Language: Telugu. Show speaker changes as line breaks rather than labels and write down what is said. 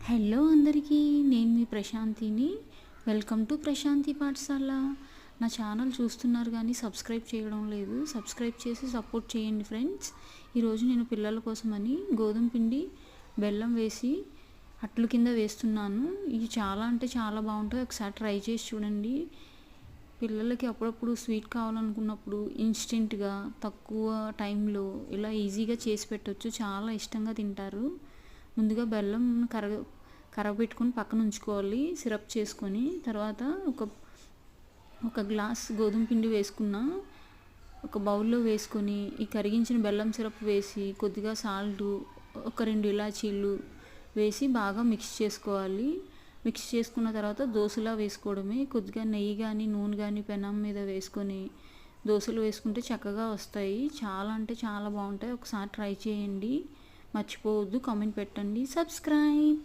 హలో అందరికీ, నేను మీ ప్రశాంతిని. వెల్కమ్ టు ప్రశాంతి పాఠశాల. నా ఛానల్ చూస్తున్నారు కానీ సబ్స్క్రైబ్ చేయడం లేదు. సబ్స్క్రైబ్ చేసి సపోర్ట్ చేయండి ఫ్రెండ్స్. ఈరోజు నేను పిల్లల కోసమని గోధుమ పిండి బెల్లం వేసి అట్లు కింద వేస్తున్నాను. ఇవి చాలా అంటే చాలా బాగుంటాయి. ఒకసారి ట్రై చేసి చూడండి. పిల్లలకి అప్పుడప్పుడు స్వీట్ కావాలనుకున్నప్పుడు ఇన్స్టెంట్గా తక్కువ టైంలో ఇలా ఈజీగా చేసి పెట్టవచ్చు. చాలా ఇష్టంగా తింటారు. ముందుగా బెల్లం కరగబెట్టుకొని పక్కన ఉంచుకోవాలి. సిరప్ చేసుకొని తర్వాత ఒక గ్లాస్ గోధుమ పిండి వేసుకున్న ఒక బౌల్లో వేసుకొని ఈ కరిగించిన బెల్లం సిరప్ వేసి కొద్దిగా సాల్టు, ఒక 2 ఇలాచీలు వేసి బాగా మిక్స్ చేసుకోవాలి. మిక్స్ చేసుకున్న తర్వాత దోశలా వేసుకోవడమే. కొద్దిగా నెయ్యి కానీ నూనె కానీ పెనం మీద వేసుకొని దోశలు వేసుకుంటే చక్కగా వస్తాయి. చాలా అంటే చాలా బాగుంటాయి. ఒకసారి ట్రై చేయండి. మర్చిపోవద్దు. కామెంట్ పెట్టండి. సబ్స్క్రైబ్.